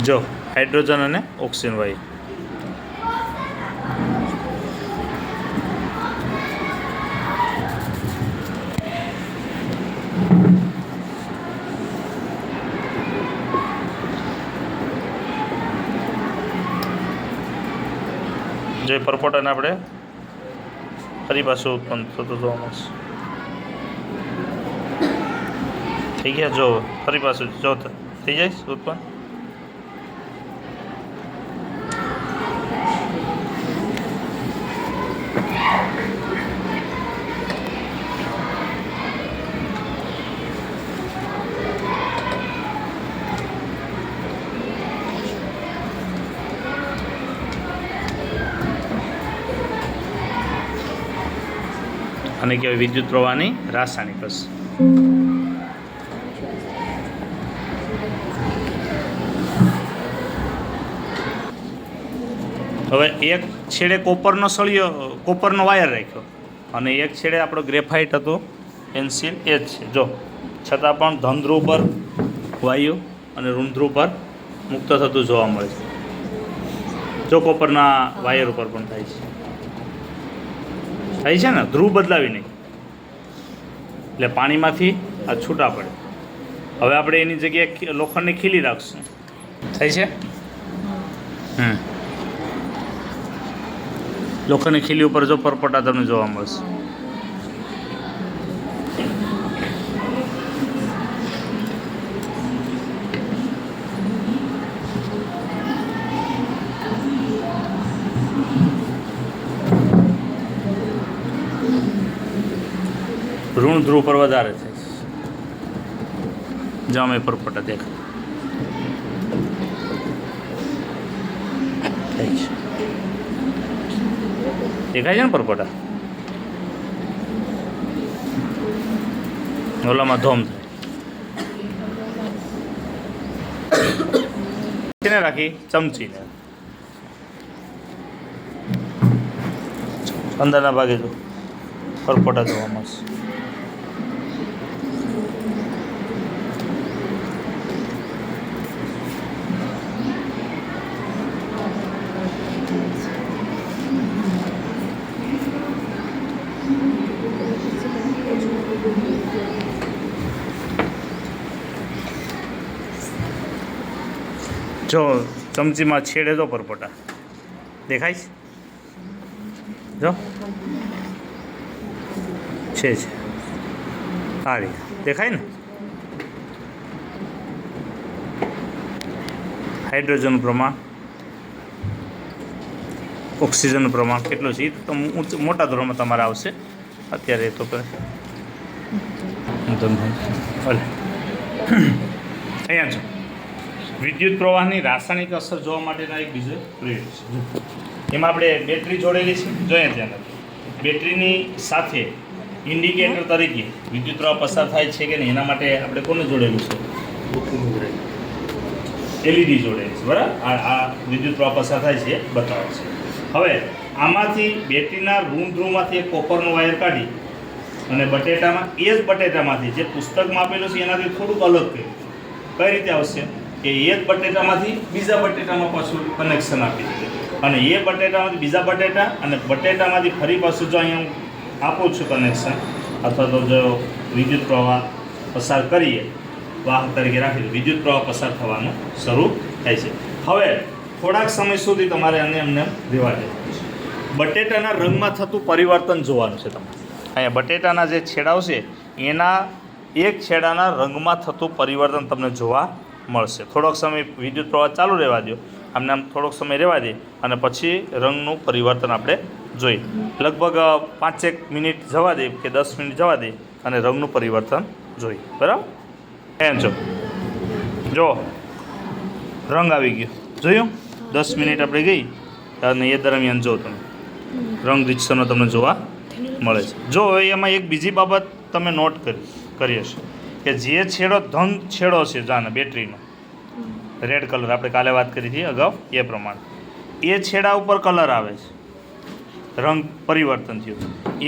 જો હાઇડ્રોજન અને ઓક્સિજન વાયુ. જે પરપોટાને આપણે ફરી પાછું ઉત્પન્ન થતું જોવા મળશે. થઈ ગયા જો ફરી પાછું જો થઈ જાય ઉત્પન્ન. અને કહેવાય વિદ્યુત પ્રવાહની રાસાયણિક અસર. હવે એક છેડે કોપરનો વાયર રાખ્યો અને એક છેડે આપણો ગ્રેફાઇટ હતો પેન્સિલ એ જ છે. જો છતાં પણ ધન ધ્રુવ પર વાયુ અને ઋણ ધ્રુવ પર મુક્ત થતું જોવા મળે છે. જો કોપરના વાયર ઉપર પણ થાય છે ને, ધ્રુવ બદલાવી નહીં એટલે પાણીમાંથી આ છૂટા પડે. હવે આપણે એની જગ્યાએ લોખંડની ખીલી રાખશું. થાય છે લોખંડની ખીલી ઉપર જો પરપોટા તમને જોવા મળશે. ઋણ ધ્રુવ પર વધારે છે. જામે પરપોટા દેખાય છે ને પરપોટા. ઓલામાં ધોમ થાય રાખી ચમચીને અંદરના ભાગે જો પરપોટા જોવા મળશે. જો ચમચીમાં છેડે જો પરપોટા દેખાય છે. જો છે આ રીતે દેખાય ને. હાઇડ્રોજનનું પ્રમાણ, ઓક્સિજનનું પ્રમાણ કેટલું છે એ તો મોટા ધોરણમાં તમારે આવશે. અત્યારે તો અહીંયા છો વિદ્યુત પ્રવાહની રાસાયણિક અસર જોવા માટેના એક બીજો પ્રયોગ છે. એમાં આપણે બેટરી જોડેલી છે. જોઈએ ત્યાં બેટરીની સાથે ઇન્ડિકેટર તરીકે વિદ્યુત પ્રવાહ પસાર થાય છે કે નહીં એના માટે આપણે કોને જોડેલું છે? એલઈડી જોડેલી છે. બરાબર, આ વિદ્યુત પ્રવાહ પસાર થાય છે બતાવે છે. હવે આમાંથી બેટરીના ઋણ ધ્રુવમાંથી એક કોપરનો વાયર કાઢી અને બટેટામાં એ જ બટેટામાંથી જે પુસ્તકમાં આપેલું છે એનાથી થોડુંક અલગ કર્યું. કઈ રીતે આવશે કે એ જ બટેટામાંથી બીજા બટેટામાં પાછું કનેક્શન આપી દીધું અને એ બટેટામાંથી બીજા બટેટા અને બટેટામાંથી ફરી પાછું જો અહીંયા હું આપું છું કનેક્શન અથવા તો જો વિદ્યુત પ્રવાહ પસાર કરીએ વાહક તરીકે રાખી વિદ્યુત પ્રવાહ પસાર થવાનું શરૂ થાય છે. હવે થોડાક સમય સુધી તમારે એમને રહેવા દેવાનું છે. બટેટાના રંગમાં થતું પરિવર્તન જોવાનું છે તમારે. અહીંયા બટેટાના જે છેડાઓ છે એના એક છેડાના રંગમાં થતું પરિવર્તન તમને જોવા મળશે. થોડોક સમય વિદ્યુત પ્રવાહ ચાલુ રહેવા દો, આમને આમ થોડોક સમય રહેવા દે અને પછી રંગનું પરિવર્તન આપણે જોઈએ. લગભગ 5-1 મિનિટ જવા દે કે 10 મિનિટ જવા દે અને રંગનું પરિવર્તન જોઈએ. બરાબર, એમ જો રંગ આવી ગયો, જોયું? 10 મિનિટ આપણે ગઈ અને એ દરમિયાન જો તમે રંગ રીતસરનો તમને જોવા મળે છે. જો એમાં એક બીજી બાબત તમે નોટ કરી હશે કે જે છેડો ધન છેડો છે જાને બેટરીનો રેડ કલર આપણે કાલે વાત કરી હતી અગાઉ એ પ્રમાણે એ છેડા ઉપર કલર આવે છે, રંગ પરિવર્તન થયું.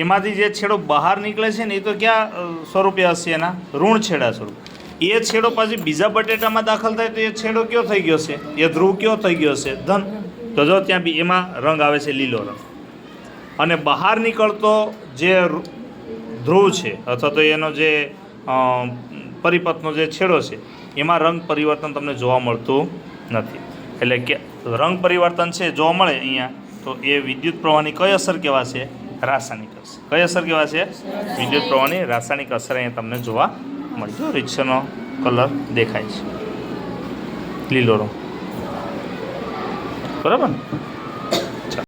એમાંથી જે છેડો બહાર નીકળે છે ને એ તો ક્યાં સ્વરૂપે હશે? એના ઋણ છેડા સ્વરૂપ. એ છેડો પાછી બીજા બટેટામાં દાખલ થાય તો એ છેડો કયો થઈ ગયો છે? એ ધ્રુવ કયો થઈ ગયો છે? ધન. તો જો ત્યાં બી એમાં રંગ આવે છે લીલો રંગ. અને બહાર નીકળતો જે ધ્રુવ છે અથવા તો એનો જે પરિપથનો જે છેડો છે એમાં રંગ પરિવર્તન તમને જોવા મળતું નથી. એટલે કે રંગ પરિવર્તન છે જોવા મળે અહીંયા, તો એ વિદ્યુત પ્રવાહની કઈ અસર કહેવાશે? રાસાયણિક અસર. કઈ અસર કહેવાશે? વિદ્યુત પ્રવાહની રાસાયણિક અસર અહીંયા તમને જોવા મળી. જો રિક્ષાનો કલર દેખાય છે લીલો રંગ, બરાબર ને?